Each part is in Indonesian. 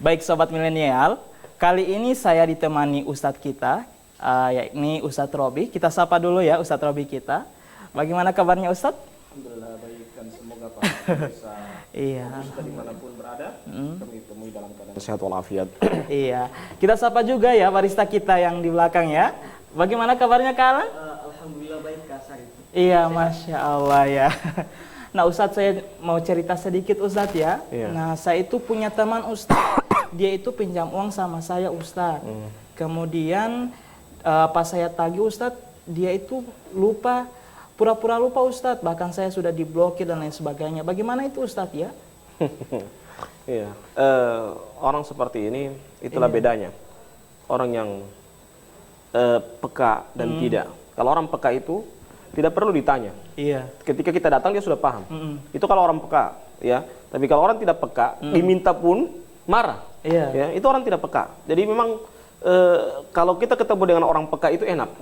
Baik Sobat Milenial, kali ini saya ditemani Ustadz kita, yakni Ustadz Robi. Kita sapa dulu ya Ustadz Robi kita. Bagaimana kabarnya Ustadz? Alhamdulillah baik, dan semoga Pak bisa Ustadz dimanapun berada, kami temui dalam keadaan sehat walafiat. Iya, kita sapa juga ya barista kita yang di belakang ya. Bagaimana kabarnya Kak Alan? Alhamdulillah baik Kak Sari. Iya, Masya Allah ya. Nah Ustadz, saya mau cerita sedikit Ustadz ya. Iya. Nah saya itu punya teman Ustadz, dia itu pinjam uang sama saya Ustadz. Kemudian pas saya tagih Ustadz, dia itu lupa, pura-pura lupa Ustadz. Bahkan saya sudah diblokir dan lain sebagainya. Bagaimana itu Ustadz ya? Iya, orang seperti ini itulah bedanya. Orang yang peka dan tidak. Kalau orang peka itu tidak perlu ditanya. Iya. Ketika kita datang dia sudah paham. Itu kalau orang peka, ya. Tapi kalau orang tidak peka, diminta pun marah. Iya. Ya, itu orang tidak peka. Jadi memang kalau kita ketemu dengan orang peka itu enak.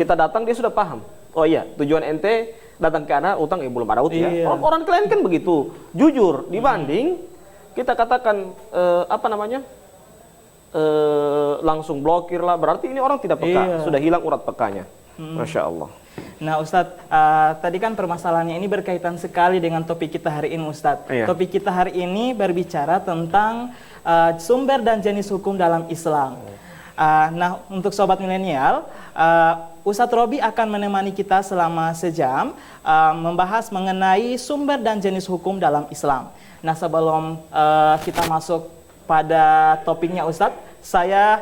Kita datang dia sudah paham. Oh iya, tujuan ente datang ke anak utang belum ada utang ya. Iya. Orang klien kan begitu, jujur dibanding kita katakan langsung blokir lah, berarti ini orang tidak peka, Iya. sudah hilang urat pekanya. Masya Allah. Nah Ustadz, tadi kan permasalahannya ini berkaitan sekali dengan topik kita hari ini Ustadz. Iya. Topik kita hari ini berbicara tentang sumber dan jenis hukum dalam Islam. Nah untuk Sobat Milenial, Ustadz Robi akan menemani kita selama sejam membahas mengenai sumber dan jenis hukum dalam Islam. Nah sebelum kita masuk pada topiknya Ustadz, saya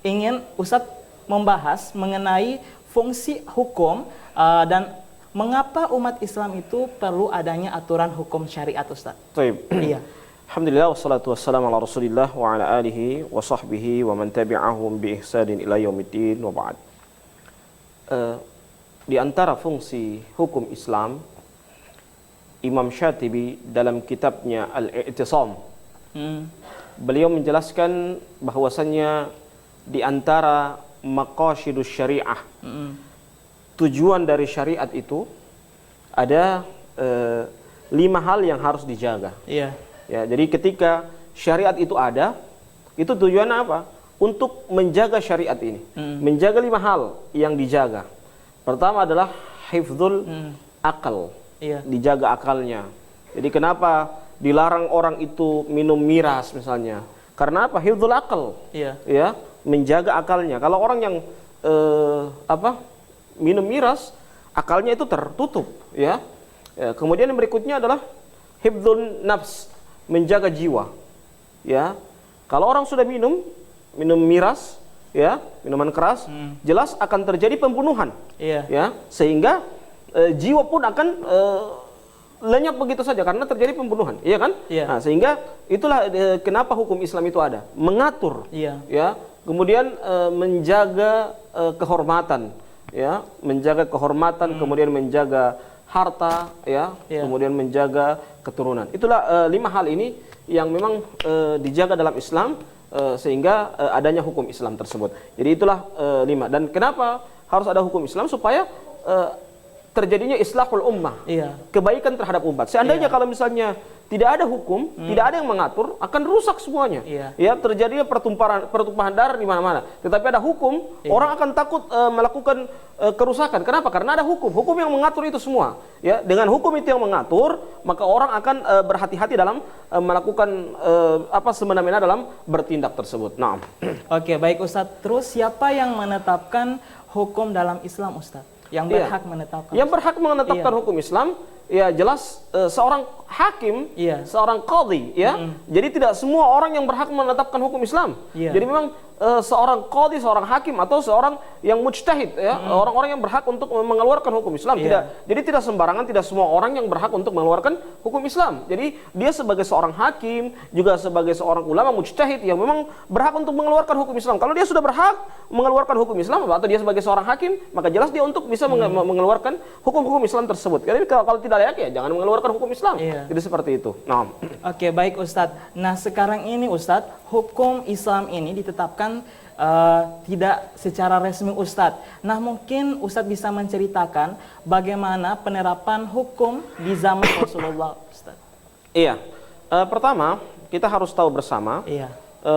ingin Ustadz membahas mengenai fungsi hukum dan mengapa umat Islam itu perlu adanya aturan hukum syariat Ustaz. Baik. Iya. Alhamdulillah wassalatu wassalamu ala Rasulillah wa ala alihi wa sahbihi wa man tabi'ahum bi ihsanin ila yaumiddin wa ba'd. Di antara fungsi hukum Islam, Imam Syatibi dalam kitabnya Al-I'tisam, beliau menjelaskan bahwasannya di antara maqasidus syariah, tujuan dari syariat itu ada 5 hal yang harus dijaga. Iya. Ya, jadi ketika syariat itu ada, itu tujuannya apa? Untuk menjaga syariat ini, menjaga 5 hal yang dijaga. Pertama adalah hifdzul akal, Iya. dijaga akalnya. Jadi kenapa dilarang orang itu minum miras misalnya? Karena apa? Hifdzul akal. Iya. Ya, menjaga akalnya. Kalau orang yang minum miras, akalnya itu tertutup, ya. Kemudian yang berikutnya adalah hifdzun nafs, menjaga jiwa. Ya. Kalau orang sudah minum miras, ya, minuman keras, jelas akan terjadi pembunuhan. Iya. Ya, sehingga jiwa pun akan lenyap begitu saja karena terjadi pembunuhan, iya kan? Iya. Nah, sehingga itulah kenapa hukum Islam itu ada, mengatur, Iya. ya, kemudian menjaga kehormatan, ya, menjaga kehormatan, kemudian menjaga harta, ya, Iya. kemudian menjaga keturunan. Itulah 5 hal ini yang memang dijaga dalam Islam sehingga adanya hukum Islam tersebut. Jadi itulah 5. Dan kenapa harus ada hukum Islam? Supaya terjadinya islahul ummah, Iya. kebaikan terhadap umat. Seandainya kalau misalnya tidak ada hukum, tidak ada yang mengatur, akan rusak semuanya. Iya. Ya, terjadinya pertumpahan darah di mana-mana. Tetapi ada hukum, orang akan takut melakukan kerusakan. Kenapa? Karena ada hukum. Hukum yang mengatur itu semua. Ya, dengan hukum itu yang mengatur, maka orang akan berhati-hati dalam melakukan semena-mena dalam bertindak tersebut. Nah, Oke, baik Ustadz. Terus siapa yang menetapkan hukum dalam Islam Ustadz? Yang berhak menetapkan? Yang berhak menetapkan Iya. hukum Islam, ya jelas seorang hakim, Iya. seorang qadhi, ya. Jadi tidak semua orang yang berhak menetapkan hukum Islam. Iya. Jadi memang seorang qadhi, seorang hakim atau seorang yang mujtahid, ya, orang-orang yang berhak untuk mengeluarkan hukum Islam. Iya. Tidak. Jadi tidak sembarangan, tidak semua orang yang berhak untuk mengeluarkan hukum Islam. Jadi dia sebagai seorang hakim, juga sebagai seorang ulama mujtahid yang memang berhak untuk mengeluarkan hukum Islam. Kalau dia sudah berhak mengeluarkan hukum Islam atau dia sebagai seorang hakim, maka jelas dia untuk bisa mengeluarkan hukum-hukum Islam tersebut. Jadi kalau tidak layak, ya jangan mengeluarkan hukum Islam. Iya. Jadi seperti itu. Nah, Oke, baik Ustadz. Nah sekarang ini Ustadz, hukum Islam ini ditetapkan tidak secara resmi Ustadz. Nah mungkin Ustadz bisa menceritakan bagaimana penerapan hukum di zaman Rasulullah Ustadz. iya. Pertama, kita harus tahu bersama, Iya.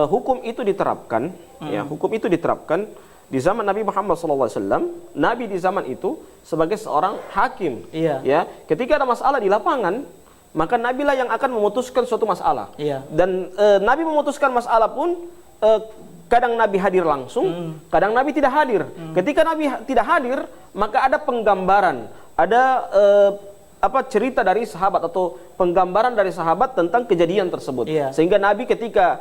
hukum itu diterapkan, ya, hukum itu diterapkan di zaman Nabi Muhammad SAW. Nabi di zaman itu sebagai seorang hakim. Iya. Ya, ketika ada masalah di lapangan, maka Nabi lah yang akan memutuskan suatu masalah. Iya. Dan Nabi memutuskan masalah pun kadang Nabi hadir langsung, kadang Nabi tidak hadir. Ketika Nabi tidak hadir, maka ada penggambaran, ada cerita dari sahabat atau penggambaran dari sahabat tentang kejadian tersebut. Iya. Sehingga Nabi ketika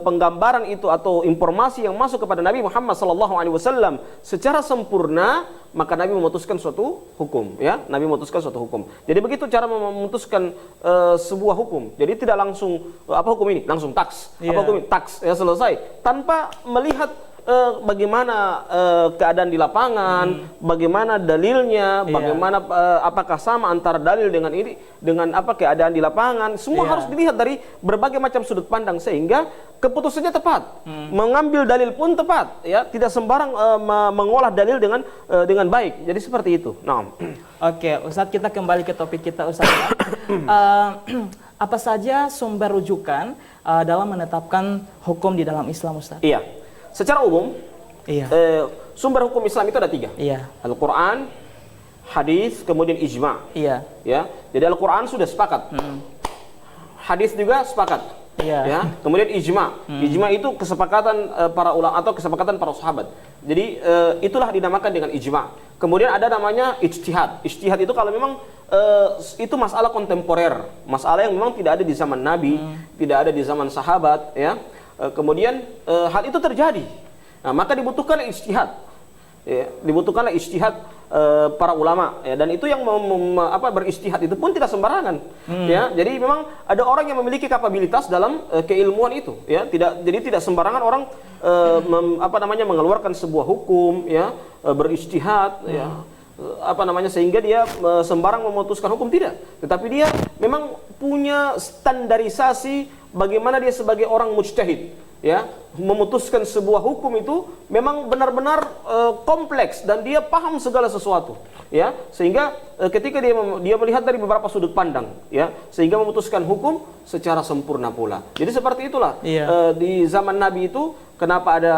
penggambaran itu atau informasi yang masuk kepada Nabi Muhammad SAW secara sempurna, maka Nabi memutuskan suatu hukum. Ya, Nabi memutuskan suatu hukum. Jadi begitu cara memutuskan sebuah hukum. Jadi tidak langsung apa hukum ini, langsung taks. Iya. Apa hukum ini, taks, ya selesai. Tanpa melihat bagaimana keadaan di lapangan, bagaimana dalilnya, Iya. bagaimana apakah sama antara dalil dengan ini, dengan apa keadaan di lapangan, semua Iya. harus dilihat dari berbagai macam sudut pandang sehingga keputusannya tepat, mengambil dalil pun tepat, ya, tidak sembarang mengolah dalil dengan baik. Jadi seperti itu. Nah, Oke, Ustadz, kita kembali ke topik kita, Ustadz. Apa saja sumber rujukan dalam menetapkan hukum di dalam Islam, Ustadz? iya, secara umum Iya. sumber hukum Islam itu ada 3, Iya. Al-Quran, hadis, kemudian ijma. Iya. Ya, jadi Al-Quran sudah sepakat, hadis juga sepakat, Iya. ya. Kemudian ijma, ijma itu kesepakatan para ulama atau kesepakatan para sahabat. Jadi itulah dinamakan dengan ijma. Kemudian ada namanya ijtihad. Ijtihad itu kalau memang itu masalah kontemporer, masalah yang memang tidak ada di zaman Nabi, tidak ada di zaman sahabat, ya. Kemudian hal itu terjadi, nah, maka dibutuhkan ijtihad, ya, dibutuhkanlah ijtihad para ulama, ya, dan itu yang beristihad itu pun tidak sembarangan, ya. Jadi memang ada orang yang memiliki kapabilitas dalam keilmuan itu, ya. Jadi tidak sembarangan orang mengeluarkan sebuah hukum, ya, beristihad, ya, sehingga dia sembarang memutuskan hukum, tidak. Tetapi dia memang punya standarisasi bagaimana dia sebagai orang mujtahid, ya, memutuskan sebuah hukum itu memang benar-benar kompleks dan dia paham segala sesuatu, ya, sehingga ketika dia melihat dari beberapa sudut pandang, ya, sehingga memutuskan hukum secara sempurna pula. Jadi seperti itulah. Iya. Di zaman Nabi itu kenapa ada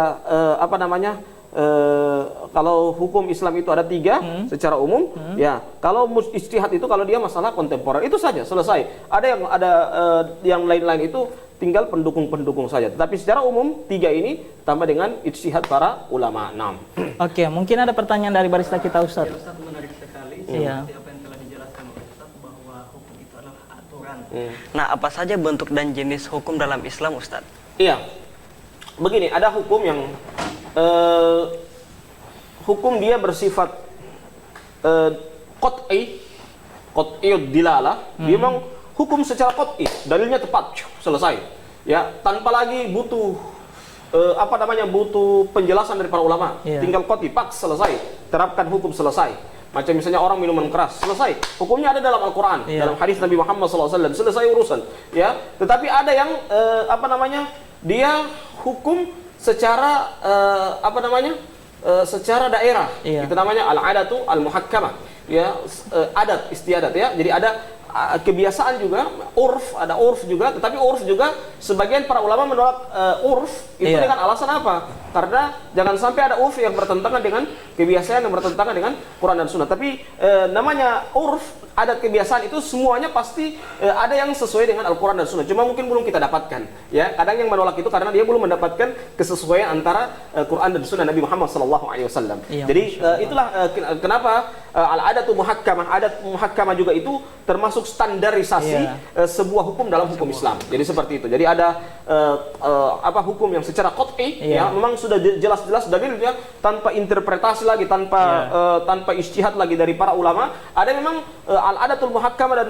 kalau hukum Islam itu ada 3 secara umum, ya. Kalau ijtihad itu kalau dia masalah kontemporer itu saja, selesai. Ada yang lain-lain itu tinggal pendukung-pendukung saja. Tetapi secara umum 3 ini tambah dengan ijtihad para ulama. 6. Oke, mungkin ada pertanyaan dari barista kita, Ustadz. Ya, Ustaz, menarik sekali Iya. seperti apa yang telah dijelaskan oleh Ustaz bahwa hukum itu adalah aturan. Nah, apa saja bentuk dan jenis hukum dalam Islam, Ustadz? Iya. Begini, ada hukum yang hukum dia bersifat qat'iyud dilalah. Dia memang hukum secara qat'i, dalilnya tepat, selesai. Ya, tanpa lagi butuh butuh penjelasan dari para ulama. Iya. Tinggal qat'i, pak, selesai. Terapkan hukum, selesai. Macam misalnya orang minuman keras, selesai. Hukumnya ada dalam Al-Quran, Iya. dalam hadis Nabi Muhammad SAW, selesai urusan. Ya, tetapi ada yang dia hukum secara secara daerah. Iya. Itu namanya al-adatu al-muhakkamah. Ya, adat istiadat, ya. Jadi ada kebiasaan juga, ada urf juga, tetapi urf juga sebagian para ulama menolak urf itu Iya. dengan alasan apa? Karena jangan sampai ada urf yang bertentangan dengan kebiasaan yang bertentangan dengan Quran dan Sunnah. Tapi namanya urf, adat kebiasaan itu semuanya pasti ada yang sesuai dengan Al-Quran dan Sunnah. Cuma mungkin belum kita dapatkan. Ya, kadang yang menolak itu karena dia belum mendapatkan kesesuaian antara Quran dan Sunnah Nabi Muhammad SAW. Iya, Jadi itulah kenapa al-adatu muhakkamah, adat muhakkamah juga itu termasuk standarisasi Iya. sebuah hukum dalam hukum Islam. Jadi seperti itu. Jadi ada hukum yang secara qat'i, Iya. ya, memang sudah jelas-jelas dalilnya tanpa interpretasi lagi, tanpa ijtihad lagi dari para ulama. Ada memang al-adatul muhakkamah dan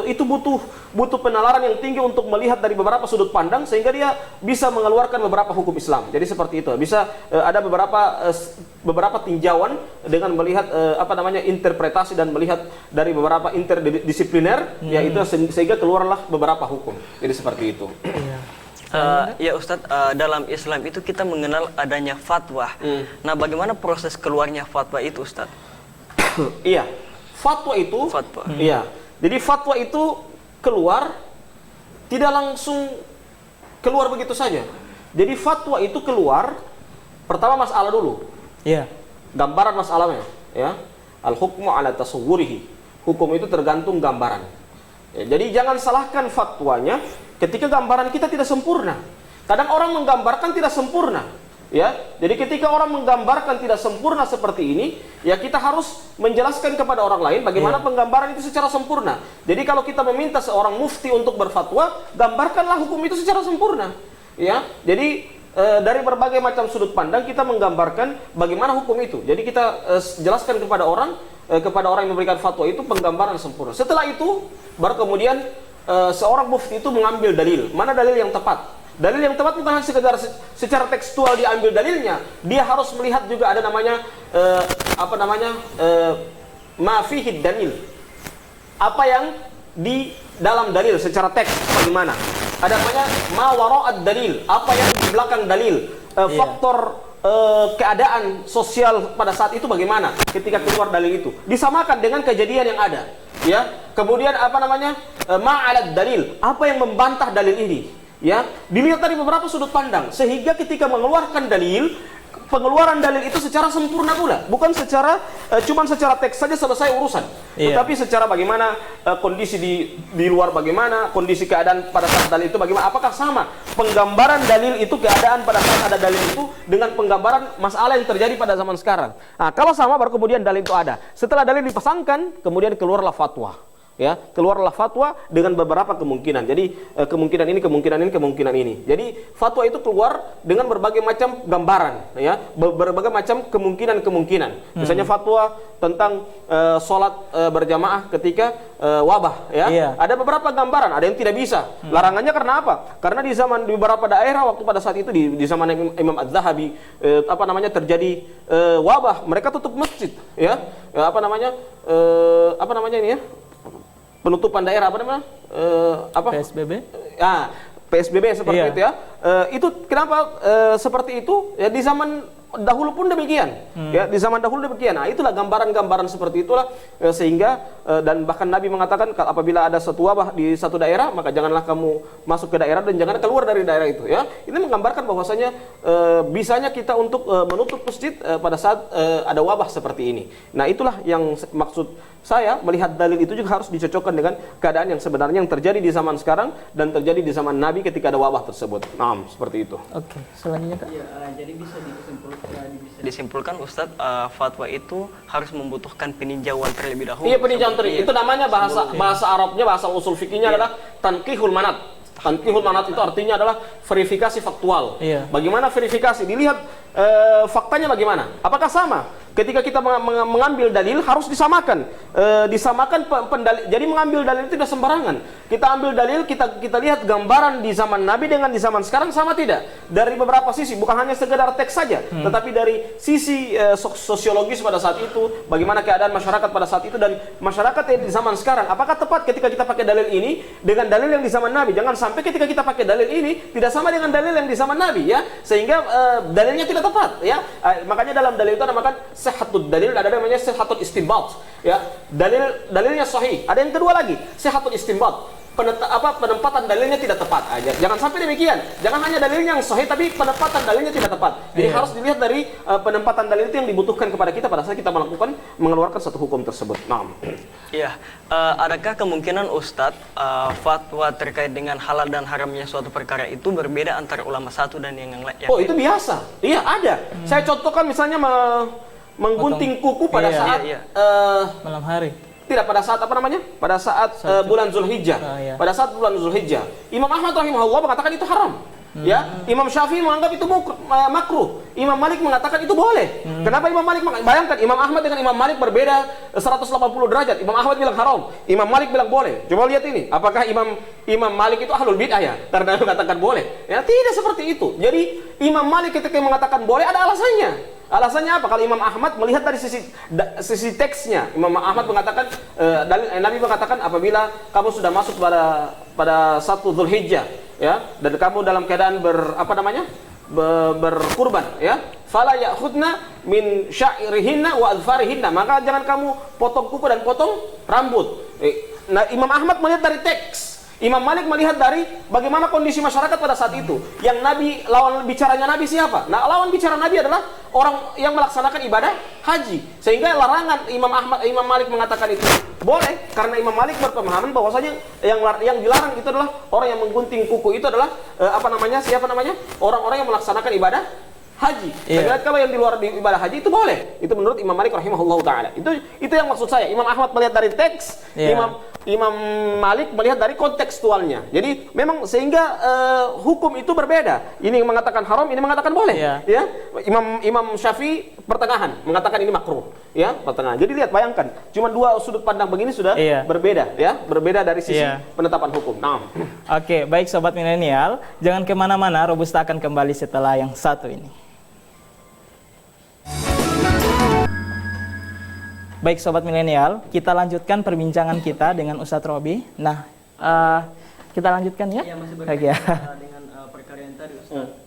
itu butuh penalaran yang tinggi untuk melihat dari beberapa sudut pandang sehingga dia bisa mengeluarkan beberapa hukum Islam. Jadi seperti itu. Bisa ada beberapa tinjauan dengan melihat interpretasi dan melihat dari beberapa interdisipliner, yaitu sehingga keluarlah beberapa hukum. Jadi seperti itu. Iya. Ya Ustadz, dalam Islam itu kita mengenal adanya fatwa. Nah, bagaimana proses keluarnya fatwa itu, Ustadz? Iya. Fatwa itu, Fatwa. iya. Jadi fatwa itu keluar tidak langsung keluar begitu saja. Jadi fatwa itu keluar, pertama masalah dulu. Iya. Gambaran masalahnya, ya. Al-hukmu ala tasawwurihi. Hukum itu tergantung gambaran. Ya, jadi jangan salahkan fatwanya ketika gambaran kita tidak sempurna. Kadang orang menggambarkan tidak sempurna. Ya, jadi ketika orang menggambarkan tidak sempurna seperti ini, ya kita harus menjelaskan kepada orang lain bagaimana penggambaran itu secara sempurna. Jadi kalau kita meminta seorang mufti untuk berfatwa, gambarkanlah hukum itu secara sempurna. Ya, jadi dari berbagai macam sudut pandang kita menggambarkan bagaimana hukum itu. Jadi kita jelaskan kepada orang yang memberikan fatwa itu penggambaran sempurna. Setelah itu, baru kemudian seorang mufti itu mengambil dalil. Mana dalil yang tepat? Dalil yang tepat bukan hanya sekedar secara tekstual diambil dalilnya, dia harus melihat juga ada namanya ma fihi dalil. Apa yang di dalam dalil secara teks bagaimana? Ada namanya ma wara'ad dalil, apa yang di belakang dalil. Faktor keadaan sosial pada saat itu bagaimana ketika keluar dalil itu. Disamakan dengan kejadian yang ada, ya. Kemudian ma'alad dalil, apa yang membantah dalil ini. Ya, dilihat dari beberapa sudut pandang sehingga ketika mengeluarkan dalil, pengeluaran dalil itu secara sempurna pula, bukan cuman secara teks saja selesai urusan, tetapi secara bagaimana kondisi di luar, bagaimana kondisi keadaan pada saat dalil itu bagaimana, apakah sama penggambaran dalil itu, keadaan pada saat ada dalil itu dengan penggambaran masalah yang terjadi pada zaman sekarang. Nah, kalau sama baru kemudian dalil itu ada. Setelah dalil dipasangkan, kemudian keluarlah fatwa. Ya, keluarlah fatwa dengan beberapa kemungkinan. Jadi kemungkinan ini. Jadi fatwa itu keluar dengan berbagai macam gambaran, ya, berbagai macam kemungkinan. Misalnya fatwa tentang sholat berjamaah ketika wabah, ya. Iya. Ada beberapa gambaran, ada yang tidak bisa. Larangannya karena apa? Karena di beberapa daerah waktu pada saat itu di zaman Imam Az-Zahabi terjadi wabah, mereka tutup masjid, ya. Penutupan daerah PSBB? Ya, PSBB seperti itu, ya. Itu kenapa seperti itu? Ya, di zaman dahulu pun demikian. Ya, di zaman dahulu demikian. Nah, itulah gambaran-gambaran seperti itulah sehingga dan bahkan Nabi mengatakan apabila ada satu wabah di satu daerah, maka janganlah kamu masuk ke daerah dan jangan keluar dari daerah itu, ya. Ini menggambarkan bahwasanya bisanya kita untuk menutup masjid pada saat ada wabah seperti ini. Nah, itulah yang maksud saya melihat dalil itu juga harus dicocokkan dengan keadaan yang sebenarnya yang terjadi di zaman sekarang dan terjadi di zaman Nabi ketika ada wabah tersebut. Nah, seperti itu. Oke, selanjutnya Kak. Iya, jadi bisa Disimpulkan Ustadz, fatwa itu harus membutuhkan peninjauan terlebih dahulu. Iya, peninjauan terlebih. Itu namanya bahasa Arabnya, bahasa usul fikihnya adalah tanqihul manat. Tanqihul manat itu artinya adalah verifikasi faktual. Iya. Bagaimana verifikasi? Dilihat faktanya bagaimana? Apakah sama? Ketika kita mengambil dalil harus disamakan, pendalil. Jadi mengambil dalil itu tidak sembarangan. Kita ambil dalil, kita lihat gambaran di zaman Nabi dengan di zaman sekarang sama tidak? Dari beberapa sisi, bukan hanya sekedar teks saja, tetapi dari sisi sosiologis pada saat itu, bagaimana keadaan masyarakat pada saat itu dan masyarakat yang di zaman sekarang. Apakah tepat ketika kita pakai dalil ini dengan dalil yang di zaman Nabi? Jangan sampai ketika kita pakai dalil ini tidak sama dengan dalil yang di zaman Nabi, ya, sehingga dalilnya tidak tepat, ya. Makanya dalam dalil itu namakan sihhatud dalil, ada namanya sihhatul istinbat, ya. Dalilnya sahih. Ada yang kedua lagi, sihhatul istinbat. Penempatan dalilnya tidak tepat aja. Jangan sampai demikian. Jangan hanya dalilnya yang sahih tapi penempatan dalilnya tidak tepat. Jadi harus dilihat dari penempatan dalil itu yang dibutuhkan kepada kita pada saat kita mengeluarkan satu hukum tersebut. Nah. Iya. Adakah kemungkinan Ustadz fatwa terkait dengan halal dan haramnya suatu perkara itu berbeda antara ulama satu dan yang lain? Oh, itu biasa. Iya, ada. Saya contohkan misalnya menggunting kuku pada saat malam hari. Tidak, pada saat Pada saat bulan Zulhijjah. Pada saat bulan Zulhijjah. Imam Ahmad rahimahullah mengatakan itu haram. Ya, Imam Syafi'i menganggap itu makruh. Imam Malik mengatakan itu boleh. Kenapa Imam Malik? Bayangkan Imam Ahmad dengan Imam Malik berbeda 180 derajat. Imam Ahmad bilang haram, Imam Malik bilang boleh. Coba lihat ini, apakah Imam Malik itu ahlul bid'ah ya? Karena mengatakan boleh. Ya, tidak seperti itu. Jadi Imam Malik ketika mengatakan boleh ada alasannya. Alasannya apa? Kalau Imam Ahmad melihat dari sisi teksnya, Imam Ahmad mengatakan Nabi mengatakan apabila kamu sudah masuk pada 1 Dzulhijjah, ya, dan kamu dalam keadaan berkurban, ya, fala ya'khudna min sya'irihinna wa adfarihinna, maka jangan kamu potong kuku dan potong rambut. Nah, Imam Ahmad melihat dari teks. Imam Malik melihat dari bagaimana kondisi masyarakat pada saat itu. Yang Nabi, lawan bicaranya Nabi siapa? Nah, lawan bicara Nabi adalah orang yang melaksanakan ibadah haji. Sehingga larangan Imam Malik mengatakan itu boleh, karena Imam Malik berpemahaman bahwasanya yang dilarang itu adalah orang yang menggunting kuku, itu adalah siapa namanya? Orang-orang yang melaksanakan ibadah haji. Saya kalau yang di luar ibadah haji itu boleh. Itu menurut Imam Malik rahimahullahu taala. Itu yang maksud saya. Imam Ahmad melihat dari teks, Imam Malik melihat dari kontekstualnya. Jadi memang sehingga hukum itu berbeda. Ini mengatakan haram, ini mengatakan boleh. Ya. Imam Syafi'i pertengahan mengatakan ini makruh. Ya, pertengahan. Jadi lihat, bayangkan, cuma dua sudut pandang begini sudah berbeda, ya, berbeda dari sisi penetapan hukum. Nah. Oke, baik sobat milenial, jangan kemana-mana. Robusta akan kembali setelah yang satu ini. Baik sobat milenial, kita lanjutkan perbincangan kita dengan Ustadz Robi. Nah, kita lanjutkan ya. Iya, masih berkaitan dengan perkara yang tadi Ustadz.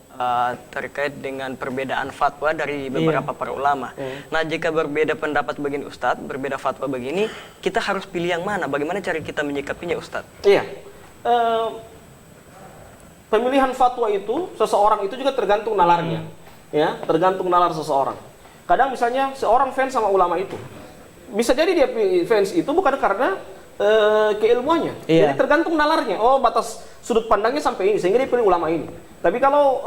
Terkait dengan perbedaan fatwa dari beberapa para ulama. Nah, jika berbeda pendapat begini Ustadz, berbeda fatwa begini, kita harus pilih yang mana? Bagaimana cara kita menyikapinya Ustadz? Iya. Pemilihan fatwa itu, seseorang itu juga tergantung nalarnya. Ya, tergantung nalar seseorang. Kadang misalnya seorang fans sama ulama itu. Bisa jadi dia fans itu bukan karena keilmuannya. Jadi tergantung nalarnya. Oh, batas sudut pandangnya sampai ini, sehingga dia pilih ulama ini. Tapi kalau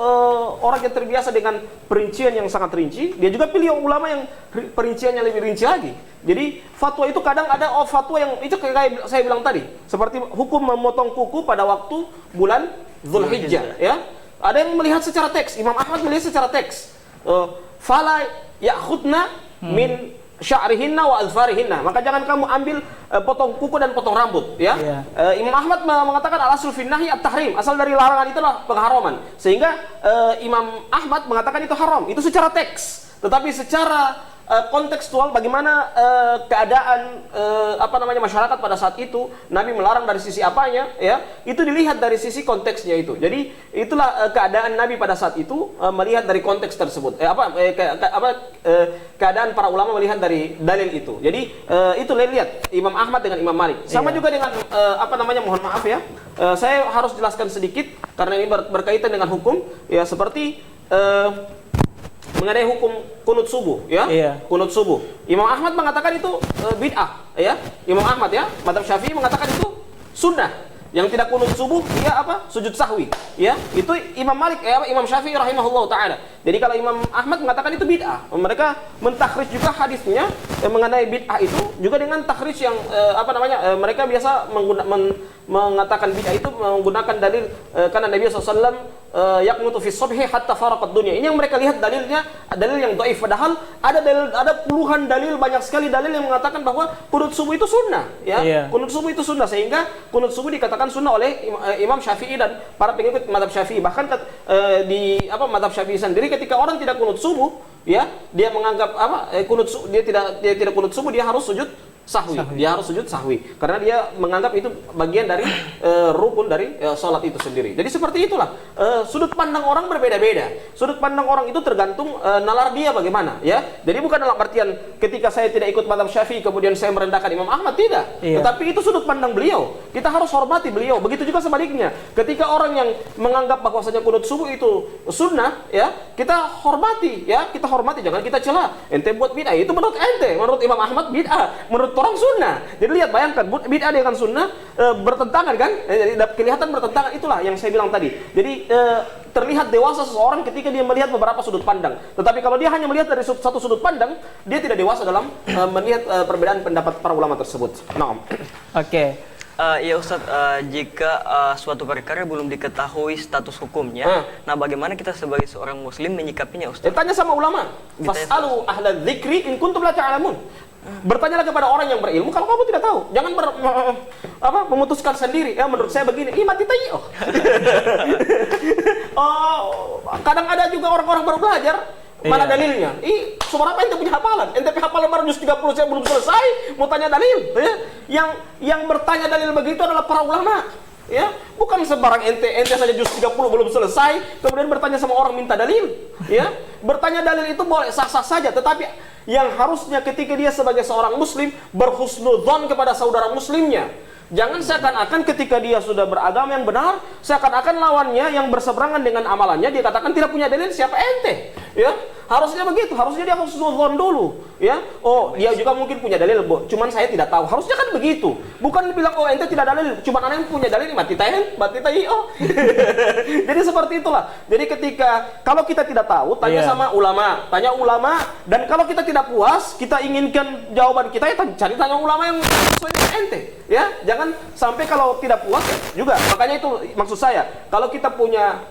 orang yang terbiasa dengan perincian yang sangat rinci, dia juga pilih ulama yang perinciannya lebih rinci lagi. Jadi fatwa itu kadang ada fatwa yang itu kayak saya bilang tadi, seperti hukum memotong kuku pada waktu bulan Dzulhijjah, ya. Ada yang melihat secara teks, Imam Ahmad melihat secara teks. Fala ya'khudna min sya'rihinna wa azfarihinna. Maka jangan kamu ambil potong kuku dan potong rambut, ya. Imam Ahmad mengatakan al-aslu fin nahyi at-tahrim. Asal dari larangan itulah pengharaman. Sehingga Imam Ahmad mengatakan itu haram. Itu secara teks. Tetapi secara kontekstual bagaimana keadaan masyarakat pada saat itu, Nabi melarang dari sisi apanya, ya, itu dilihat dari sisi konteksnya itu. Jadi itulah keadaan Nabi pada saat itu, melihat dari konteks tersebut. Keadaan para ulama melihat dari dalil itu. Jadi itu lihat Imam Ahmad dengan Imam Malik. Sama juga dengan mohon maaf ya, saya harus jelaskan sedikit karena ini berkaitan dengan hukum, ya, seperti mengenai hukum kunut subuh, ya. Kunut subuh. Imam Ahmad mengatakan itu bid'ah, ya. Imam Ahmad, ya. Madzhab Syafi'i mengatakan itu sunnah. Yang tidak kunut subuh dia sujud sahwi, ya. Itu Imam Malik, Imam Syafi'i rahimahullah taala. Jadi kalau Imam Ahmad mengatakan itu bid'ah, mereka mentakhrij juga hadisnya mengenai bid'ah itu juga dengan takhrij yang mereka biasa mengatakan bid'ah itu menggunakan dalil karena Nabi SAW yaqnutu fi subhi hatta faraqat dunya. Ini yang mereka lihat dalilnya, dalil yang dhaif, padahal ada puluhan dalil, banyak sekali dalil yang mengatakan bahwa kunut subuh itu sunnah, ya. Kunut subuh itu sunnah, sehingga kunut subuh dikatakan sunnah oleh Imam Syafi'i dan para pengikut mazhab Syafi'i. Bahkan di mazhab Syafi'i sendiri, ketika orang tidak kunut subuh, ya, dia menganggap dia tidak kunut subuh, dia harus sujud sahwi. Dia harus sujud sahwi karena dia menganggap itu bagian dari rukun dari sholat itu sendiri. Jadi seperti itulah, sudut pandang orang berbeda-beda. Sudut pandang orang itu tergantung nalar dia bagaimana, ya. Jadi bukan dalam artian ketika saya tidak ikut mazhab Syafi'i kemudian saya merendahkan Imam Ahmad, tidak. Tetapi itu sudut pandang beliau. Kita harus hormati beliau. Begitu juga sebaliknya. Ketika orang yang menganggap bahwasanya kunut subuh itu sunnah, ya, kita hormati, ya. Kita hormati, jangan kita cela. Ente buat bid'ah, itu menurut ente, menurut Imam Ahmad bid'ah, menurut orang sunnah. Jadi lihat, bayangkan bid'ah dengan sunnah bertentangan, kan? Jadi kelihatan bertentangan. Itulah yang saya bilang tadi. Jadi terlihat dewasa seseorang ketika dia melihat beberapa sudut pandang. Tetapi kalau dia hanya melihat dari satu sudut pandang, dia tidak dewasa dalam melihat perbedaan pendapat para ulama tersebut. Nah. Oke. Ya Ustadz, jika suatu perkara belum diketahui status hukumnya, nah bagaimana kita sebagai seorang muslim menyikapinya Ustadz? Tanya sama ulama. Fas'alu ahla dzikri in kuntum la ta'lamun. Bertanyalah kepada orang yang berilmu kalau kamu tidak tahu. Jangan memutuskan sendiri. Ya, menurut saya begini. Mati tayo. Kadang ada juga orang-orang baru belajar. Mana dalilnya? Seberapa ente punya hafalan? Ente hafalan baru juz 30 saya belum selesai, mau tanya dalil, ya? Yang bertanya dalil begitu adalah para ulama, ya. Bukan sebarang ente saja juz 30 belum selesai, kemudian bertanya sama orang minta dalil, ya. Bertanya dalil itu boleh sah-sah saja, tetapi yang harusnya ketika dia sebagai seorang muslim berhusnudzon kepada saudara muslimnya, Jangan seakan-akan ketika dia sudah beragama yang benar, seakan-akan lawannya yang berseberangan dengan amalannya dia katakan tidak punya dalil, siapa ente? Ya, harusnya begitu. Harusnya dia harus sudzon dulu, ya. Oh, dia juga mungkin punya dalil, cuman saya tidak tahu. Harusnya kan begitu. Bukan bilang oh ente tidak dalil, cuman aneh punya dalil mati oh. Jadi seperti itulah. Jadi ketika kalau kita tidak tahu, tanya sama ulama, dan kalau kita tidak puas, kita inginkan jawaban kita ya cari tanya ulama yang sesuai dengan ente, ya. Jangan sampai kalau tidak puas juga. Makanya itu maksud saya, kalau kita punya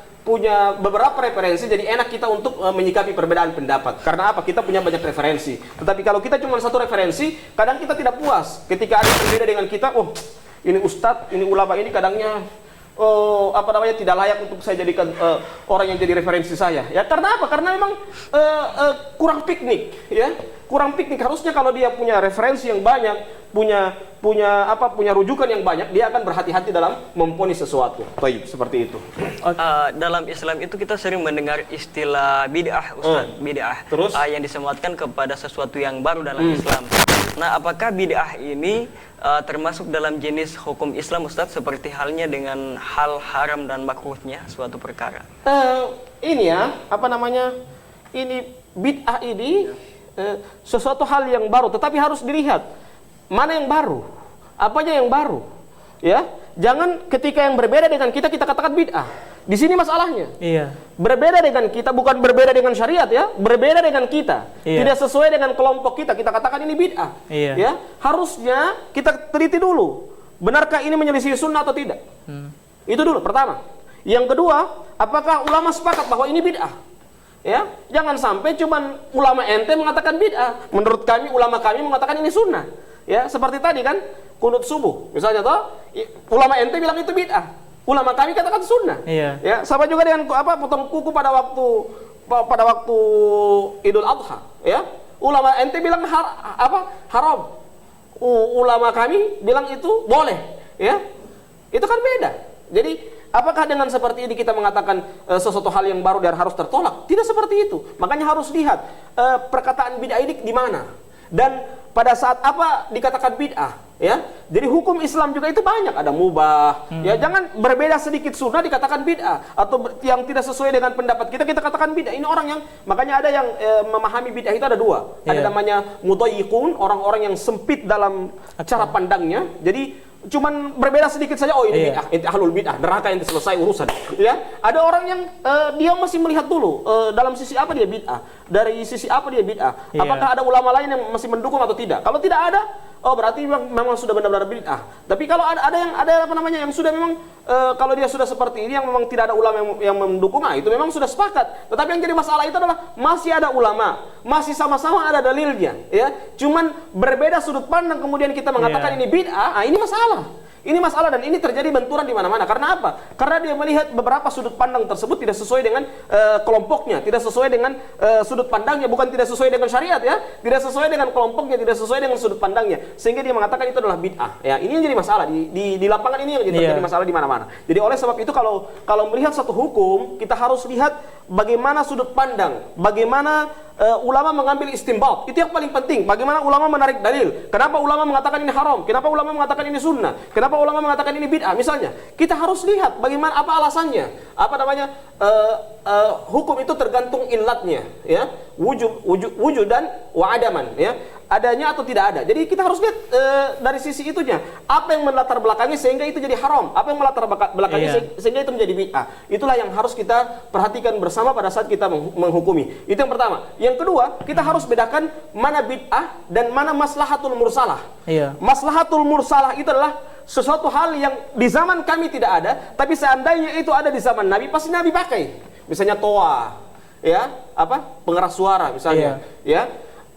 beberapa referensi, jadi enak kita untuk menyikapi perbedaan pendapat. Karena apa? Kita punya banyak referensi. Tetapi kalau kita cuma satu referensi, kadang kita tidak puas. Ketika ada yang berbeda dengan kita, oh ini ustadz, ini ulama ini kadangnya tidak layak untuk saya jadikan orang yang jadi referensi saya. Ya karena apa? Karena memang kurang piknik, ya. Kurang piknik. Harusnya kalau dia punya referensi yang banyak, punya rujukan yang banyak, dia akan berhati-hati dalam memponis sesuatu. Baik, seperti itu. Dalam Islam itu kita sering mendengar istilah bid'ah, Ustaz. Bid'ah. Terus? Yang disematkan kepada sesuatu yang baru dalam Islam. Nah, apakah bid'ah ini termasuk dalam jenis hukum Islam, Ustaz? Seperti halnya dengan hal haram dan makruhnya suatu perkara. Ini ya, ini bid'ah ini sesuatu hal yang baru, tetapi harus dilihat mana yang baru, apanya yang baru, ya. Jangan ketika yang berbeda dengan kita katakan bid'ah. Di sini masalahnya. Iya. Berbeda dengan kita, bukan berbeda dengan syariat, ya. Berbeda dengan kita, tidak sesuai dengan kelompok kita katakan ini bid'ah. Iya. Ya. Harusnya kita teliti dulu, benarkah ini menyelisih sunnah atau tidak. Itu dulu pertama. Yang kedua, apakah ulama sepakat bahwa ini bid'ah? Ya, jangan sampai cuman ulama ente mengatakan bid'ah. Menurut kami, ulama kami mengatakan ini sunnah. Ya, seperti tadi kan, kunut subuh. Misalnya toh, ulama ente bilang itu bid'ah. Ulama kami katakan sunnah. Iya. Ya, sama juga dengan potong kuku pada waktu Idul Adha, ya. Ulama ente bilang haram. Ulama kami bilang itu boleh, ya. Itu kan beda. Jadi apakah dengan seperti ini kita mengatakan sesuatu hal yang baru dan harus tertolak? Tidak seperti itu. Makanya harus lihat perkataan bid'ah ini di mana dan pada saat apa dikatakan bid'ah, ya. Jadi hukum Islam juga itu banyak, ada mubah, ya. Jangan berbeda sedikit sunnah dikatakan bid'ah, atau yang tidak sesuai dengan pendapat kita katakan bid'ah. Ini orang yang, makanya ada yang memahami bid'ah itu ada dua. Ada namanya mudayyiqun, orang-orang yang sempit dalam cara pandangnya. Jadi cuman berbeda sedikit saja, oh ini bid'ah, itu ahlul bid'ah, neraka yang selesai urusan, ya. Ada orang yang dia masih melihat dulu dalam sisi apa dia bid'ah, dari sisi apa dia bid'ah. Apakah ada ulama lain yang masih mendukung atau tidak? Kalau tidak ada, oh berarti memang sudah benar-benar bid'ah. Tapi kalau ada yang sudah memang kalau dia sudah seperti ini yang memang tidak ada ulama yang mendukung, itu memang sudah sepakat. Tetapi yang jadi masalah itu adalah masih ada ulama, masih sama-sama ada dalilnya, ya. Cuman berbeda sudut pandang kemudian kita mengatakan ini bid'ah, ini masalah. Ini masalah dan ini terjadi benturan di mana-mana. Karena apa? Karena dia melihat beberapa sudut pandang tersebut tidak sesuai dengan kelompoknya, tidak sesuai dengan sudut pandangnya, bukan tidak sesuai dengan syariat, ya. Tidak sesuai dengan kelompoknya, tidak sesuai dengan sudut pandangnya. Sehingga dia mengatakan itu adalah bid'ah. Ya, ini yang jadi masalah di lapangan, ini yang jadi masalah di mana-mana. Jadi oleh sebab itu kalau melihat satu hukum, kita harus lihat bagaimana sudut pandang, bagaimana ulama mengambil istinbat. Itu yang paling penting. Bagaimana ulama menarik dalil. Kenapa ulama mengatakan ini haram? Kenapa ulama mengatakan ini sunnah? Kenapa ulama mengatakan ini bid'ah? Misalnya, kita harus lihat bagaimana apa alasannya. Hukum itu tergantung illatnya, ya. Wujudan wa adaman, ya. Adanya atau tidak ada. Jadi kita harus lihat dari sisi itunya. Apa yang melatar belakangi sehingga itu jadi haram? Apa yang melatar belakangi sehingga itu menjadi bid'ah? Itulah yang harus kita perhatikan bersama pada saat kita menghukumi. Itu yang pertama. Yang kedua, kita harus bedakan mana bid'ah dan mana maslahatul mursalah. Maslahatul mursalah itu adalah sesuatu hal yang di zaman kami tidak ada, tapi seandainya itu ada di zaman Nabi, pasti Nabi pakai. Misalnya toa, ya, pengeras suara misalnya, ya.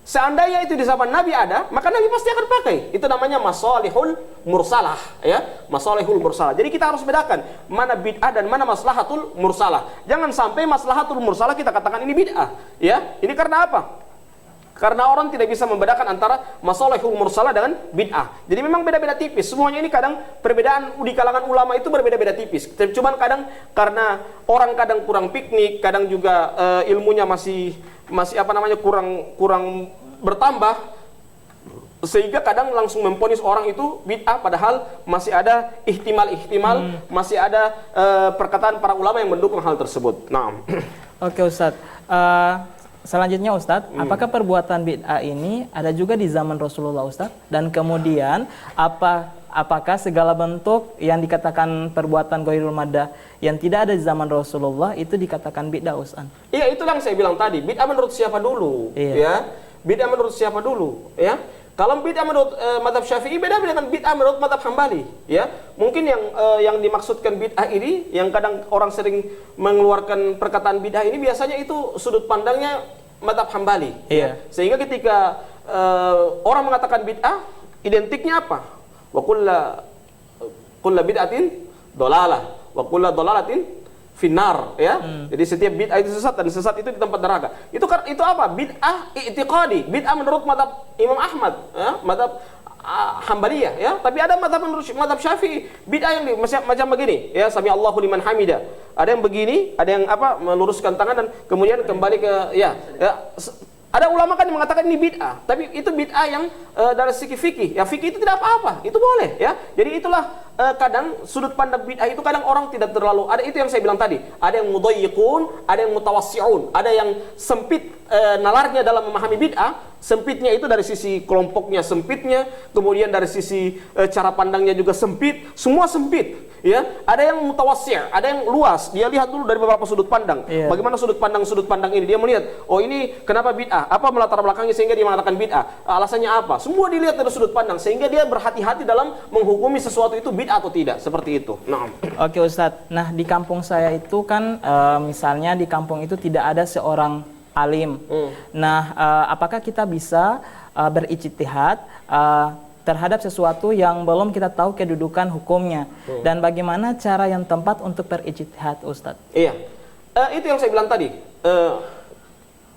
Seandainya itu di zaman Nabi ada, maka Nabi pasti akan pakai. Itu namanya masalihul mursalah, ya. Masalihul mursalah. Jadi kita harus bedakan mana bid'ah dan mana maslahatul mursalah. Jangan sampai maslahatul mursalah kita katakan ini bid'ah, ya. Ini karena apa? Karena orang tidak bisa membedakan antara masalihul mursalah dengan bid'ah. Jadi memang beda-beda tipis. Semuanya ini kadang perbedaan di kalangan ulama itu berbeda-beda tipis. Cuman kadang karena orang kadang kurang piknik, kadang juga ilmunya masih kurang bertambah. sehingga kadang langsung memvonis orang itu bid'ah padahal masih ada ihtimal, masih ada perkataan para ulama yang mendukung hal tersebut. Nah, Oke Ustadz, selanjutnya Ustadz, apakah perbuatan bid'ah ini ada juga di zaman Rasulullah Ustadz? Dan kemudian apakah segala bentuk yang dikatakan perbuatan ghairul madah yang tidak ada di zaman Rasulullah itu dikatakan bid'ah Ustadz? iya itulah yang saya bilang tadi, bid'ah menurut siapa dulu? Iya. Ya, bid'ah menurut siapa dulu? Ya. Kalau bid'ah menurut mazhab Syafi'i beda dengan bid'ah menurut mazhab Hambali, ya. Mungkin yang dimaksudkan bid'ah ini yang kadang orang sering mengeluarkan perkataan bid'ah ini biasanya itu sudut pandangnya mazhab Hambali, Iya. ya. Sehingga ketika orang mengatakan bid'ah, identiknya apa? Wa kullu bid'atin dhalalah wa kullu dhalalatin finnar, ya. Jadi setiap bid'ah itu sesat dan sesat itu di tempat neraka. Itu apa? Bid'ah i'tiqadi, bid'ah menurut mazhab Imam Ahmad, ya, mazhab Hambaliyah, ya. Tapi ada menurut mazhab Syafi'i, bid'ah yang macam begini, ya, sami Allahu liman hamida. Ada yang begini, ada yang meluruskan tangan dan kemudian kembali ke ada ulama kan yang mengatakan ini bid'ah, tapi itu bid'ah yang dari segi fikih. Ya fikih itu tidak apa-apa, itu boleh, ya. Jadi itulah kadang sudut pandang bid'ah itu kadang orang tidak terlalu ada, itu yang saya bilang tadi. Ada yang mudayyiqun, ada yang mutawassi'un, ada yang sempit nalarnya dalam memahami bid'ah. Sempitnya itu dari sisi kelompoknya sempitnya, kemudian dari sisi cara pandangnya juga sempit, semua sempit. Ya, ada yang mutawassi', ada yang luas. Dia lihat dulu dari beberapa sudut pandang. Iya. Bagaimana sudut pandang ini? Dia melihat, oh ini kenapa bid'ah? Apa melatar belakangnya sehingga dia mengatakan bid'ah? Alasannya apa? Semua dilihat dari sudut pandang sehingga dia berhati-hati dalam menghukumi sesuatu itu bid'ah atau tidak. Seperti itu. Nah. Oke Ustadz, nah di kampung saya itu kan misalnya di kampung itu tidak ada seorang alim. Nah, apakah kita bisa berijtihad terhadap sesuatu yang belum kita tahu kedudukan hukumnya? Dan bagaimana cara yang tepat untuk berijtihad, Ustadz? Iya, itu yang saya bilang tadi.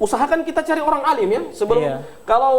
Usahakan kita cari orang alim, ya, sebelum kalau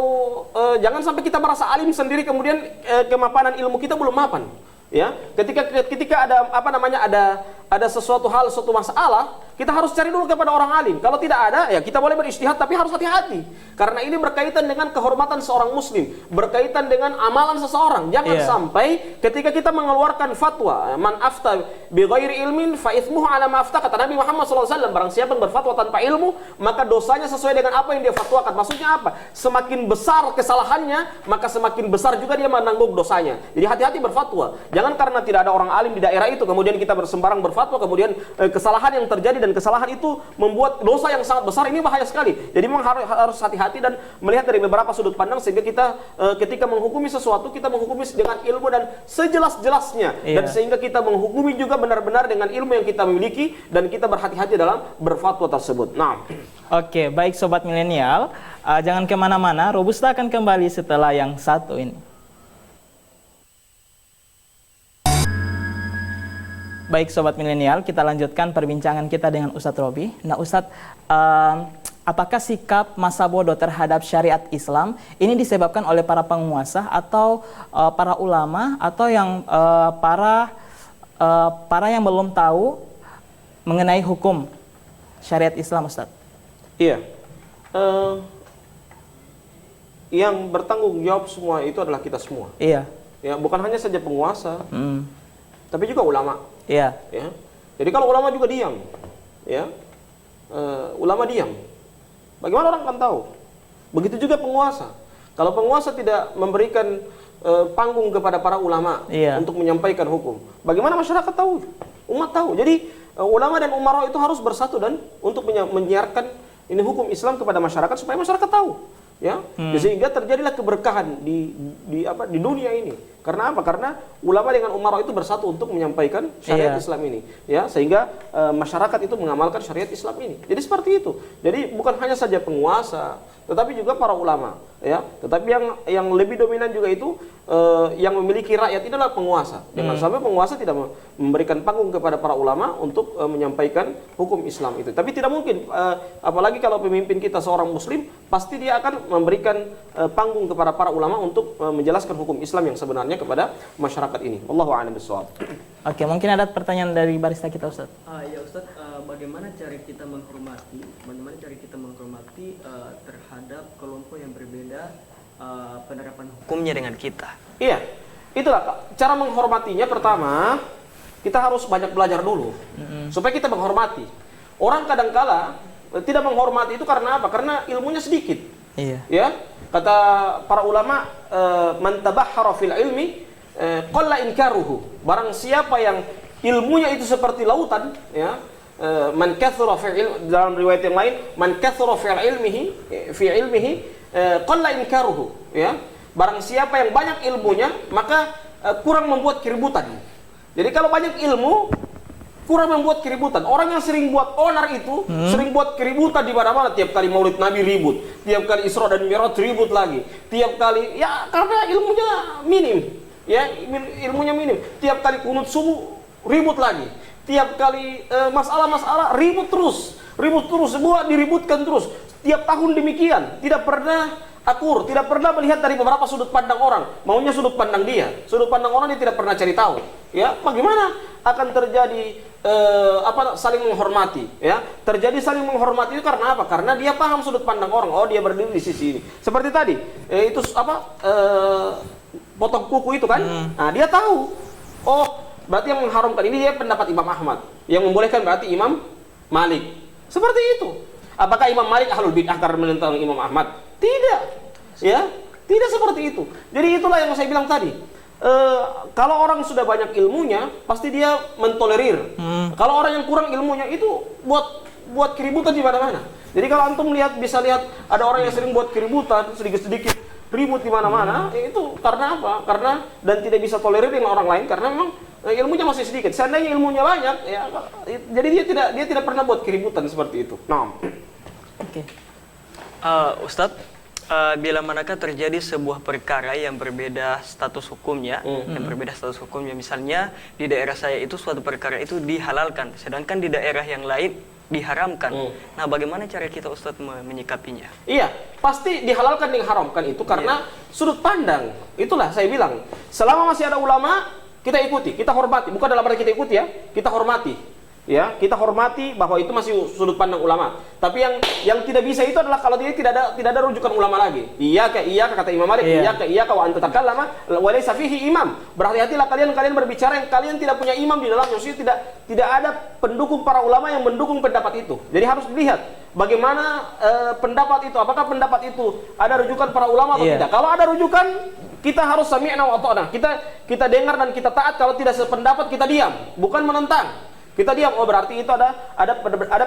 jangan sampai kita merasa alim sendiri kemudian kemapanan ilmu kita belum mapan. Ya, ketika ada sesuatu hal, suatu masalah, kita harus cari dulu kepada orang alim. Kalau tidak ada, ya kita boleh berijtihad, tapi harus hati-hati. Karena ini berkaitan dengan kehormatan seorang muslim, berkaitan dengan amalan seseorang. Jangan sampai ketika kita mengeluarkan fatwa, man afta bi ghairi ilmin fa itsmuhu ala ma afta, kata Nabi Muhammad SAW, barang siapa yang berfatwa tanpa ilmu, maka dosanya sesuai dengan apa yang dia fatwakan. Maksudnya apa? Semakin besar kesalahannya, maka semakin besar juga dia menanggung dosanya. Jadi hati-hati berfatwa. Jangan karena tidak ada orang alim di daerah itu kemudian kita bersembarang berfatwa, kemudian kesalahan yang terjadi dan kesalahan itu membuat dosa yang sangat besar, ini bahaya sekali. Jadi memang harus hati-hati dan melihat dari beberapa sudut pandang sehingga kita ketika menghukumi sesuatu kita menghukumi dengan ilmu dan sejelas-jelasnya, dan sehingga kita menghukumi juga benar-benar dengan ilmu yang kita miliki dan kita berhati-hati dalam berfatwa tersebut. Nah, Oke, baik sobat milenial, jangan kemana-mana. Robusta akan kembali setelah yang satu ini. Baik sobat milenial, kita lanjutkan perbincangan kita dengan Ustadz Robi. Nah Ustadz, apakah sikap masa bodoh terhadap syariat Islam ini disebabkan oleh para penguasa atau para ulama atau yang para yang belum tahu mengenai hukum syariat Islam, Ustadz? Iya. Yang bertanggung jawab semua itu adalah kita semua. Iya. Ya, bukan hanya saja penguasa, tapi juga ulama. Iya. Ya. Jadi kalau ulama juga diam, ya, ulama diam, bagaimana orang akan tahu? Begitu juga penguasa. Kalau penguasa tidak memberikan panggung kepada para ulama untuk menyampaikan hukum, bagaimana masyarakat tahu? Umat tahu. Jadi ulama dan umara itu harus bersatu dan untuk menyiarkan ini hukum Islam kepada masyarakat supaya masyarakat tahu. Ya, sehingga terjadilah keberkahan di dunia ini. Karena apa? Karena ulama dengan umara itu bersatu untuk menyampaikan syariat Islam ini. Ya, sehingga masyarakat itu mengamalkan syariat Islam ini. Jadi seperti itu. Jadi bukan hanya saja penguasa, tetapi juga para ulama. Ya, tetapi yang lebih dominan juga itu yang memiliki rakyat ini adalah penguasa. Jangan sampai penguasa tidak memberikan panggung kepada para ulama untuk menyampaikan hukum Islam itu. Tapi tidak mungkin, apalagi kalau pemimpin kita seorang muslim, pasti dia akan memberikan panggung kepada para ulama untuk menjelaskan hukum Islam yang sebenarnya kepada masyarakat ini. Wallahu a'lam bishawab. Oke, mungkin ada pertanyaan dari barista kita, Ustaz. Ya Ustaz, bagaimana cara kita menghormati terhadap kelompok yang berbeda penerapan hukumnya dengan kita. Iya, itulah Kak. Cara menghormatinya pertama kita harus banyak belajar dulu supaya kita menghormati. Orang kadangkala tidak menghormati itu karena apa? Karena ilmunya sedikit. Iya. Ya, kata para ulama, man tabahhara fil ilmi qalla inkaruhu. Barang siapa yang ilmunya itu seperti lautan, ya, man kathura fi dalam riwayat yang lain, man kathura fi ilmihi qalla inkaruhu, ya. Barang siapa yang banyak ilmunya, maka kurang membuat keributan. Jadi kalau banyak ilmu, kurang membuat keributan. Orang yang sering buat onar itu, sering buat keributan di mana-mana. Tiap kali Maulid Nabi ribut, tiap kali Isra dan Mi'raj ribut lagi. Tiap kali, ya karena ilmunya minim, ya ilmunya minim. Tiap kali kunut subuh ribut lagi. Tiap kali masalah-masalah ribut terus, semua diributkan terus. Tiap tahun demikian, tidak pernah akur, tidak pernah melihat dari beberapa sudut pandang orang, maunya sudut pandang dia, sudut pandang orang dia tidak pernah cari tahu, ya. Bagaimana akan terjadi saling menghormati, ya? Terjadi saling menghormati itu karena apa? Karena dia paham sudut pandang orang. Oh, dia berdiri di sisi ini. Seperti tadi, itu potong kuku itu kan? Nah, dia tahu. Oh, berarti yang mengharamkan ini dia pendapat Imam Ahmad. Yang membolehkan berarti Imam Malik. Seperti itu. Apakah Imam Malik ahlul bid'ah karena menentang Imam Ahmad? Tidak, ya, tidak seperti itu. Jadi itulah yang saya bilang tadi. Kalau orang sudah banyak ilmunya, pasti dia mentolerir. Kalau orang yang kurang ilmunya itu buat keributan di mana-mana. Jadi kalau antum bisa lihat ada orang yang sering buat keributan, sedikit-sedikit ribut di mana-mana, itu karena apa? Karena dan tidak bisa tolerir dengan orang lain karena memang ilmunya masih sedikit. Seandainya ilmunya banyak, ya, jadi dia tidak pernah buat keributan seperti itu. Nah, Oke. Ustadz, bila manakah terjadi sebuah perkara yang berbeda status hukumnya, misalnya di daerah saya itu suatu perkara itu dihalalkan, sedangkan di daerah yang lain diharamkan. Nah, bagaimana cara kita Ustadz menyikapinya? Iya, pasti dihalalkan dan diharamkan itu karena sudut pandang. Itulah saya bilang, selama masih ada ulama, kita ikuti, kita hormati. Bukan dalam arti kita ikuti, ya, kita hormati. Ya, kita hormati bahwa itu masih sudut pandang ulama. Tapi yang tidak bisa itu adalah kalau dia tidak ada rujukan ulama lagi. Iya kata Imam Malik, iya wa anta takallama wa laysa fihi imam. Berhati-hatilah kalian berbicara yang kalian tidak punya imam di dalamnya. Maksudnya tidak ada pendukung para ulama yang mendukung pendapat itu. Jadi harus dilihat bagaimana pendapat itu. Apakah pendapat itu ada rujukan para ulama atau tidak? Kalau ada rujukan, kita harus sami'na wa ata'na. Kita dengar dan kita taat. Kalau tidak sependapat, kita diam, bukan menentang. Kita diam, oh berarti itu ada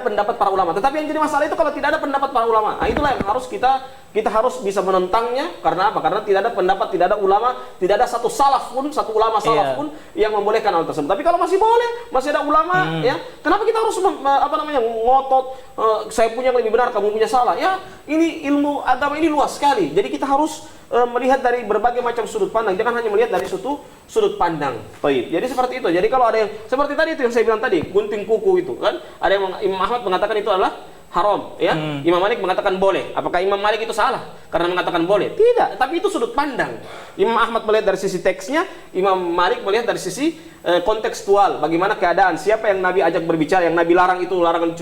pendapat para ulama. Tetapi yang jadi masalah itu kalau tidak ada pendapat para ulama. Nah, itulah yang harus kita harus bisa menentangnya. Karena apa? Karena tidak ada pendapat, tidak ada ulama, tidak ada satu ulama salaf pun yang membolehkan hal tersebut. Tapi kalau masih boleh, masih ada ulama, ya, kenapa kita harus ngotot? Saya punya yang lebih benar, kamu punya salah. Ya, ini ilmu agama ini luas sekali. Jadi kita harus melihat dari berbagai macam sudut pandang, jangan hanya melihat dari sudut pandang. Baik. Jadi seperti itu. Jadi kalau ada yang seperti tadi itu yang saya bilang tadi, gunting kuku itu kan, ada yang Imam Ahmad mengatakan itu adalah haram, ya. Imam Malik mengatakan boleh. Apakah Imam Malik itu salah karena mengatakan boleh? Tidak, tapi itu sudut pandang. Imam Ahmad melihat dari sisi teksnya, Imam Malik melihat dari sisi kontekstual, bagaimana keadaan, siapa yang Nabi ajak berbicara, yang Nabi larang itu, larangan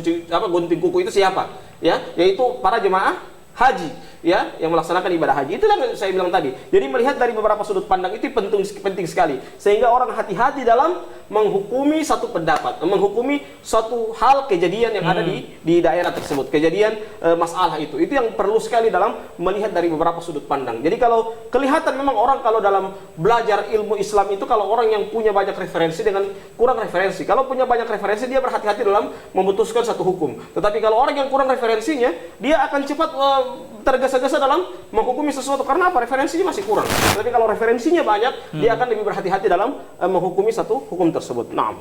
gunting kuku itu siapa? Ya, yaitu para jemaah haji, ya, yang melaksanakan ibadah haji. Itulah yang saya bilang tadi. Jadi melihat dari beberapa sudut pandang itu penting sekali, sehingga orang hati-hati dalam menghukumi satu pendapat, menghukumi suatu hal kejadian yang ada di daerah tersebut, kejadian masalah itu yang perlu sekali dalam melihat dari beberapa sudut pandang. Jadi kalau kelihatan memang orang kalau dalam belajar ilmu Islam itu, kalau orang yang punya banyak referensi dengan kurang referensi, kalau punya banyak referensi dia berhati-hati dalam memutuskan satu hukum. Tetapi kalau orang yang kurang referensinya, dia akan cepat tergesa-gesa dalam menghukumi sesuatu. Karena apa? Referensinya masih kurang. Tapi kalau referensinya banyak, dia akan lebih berhati-hati dalam menghukumi satu hukum tersebut. Nah.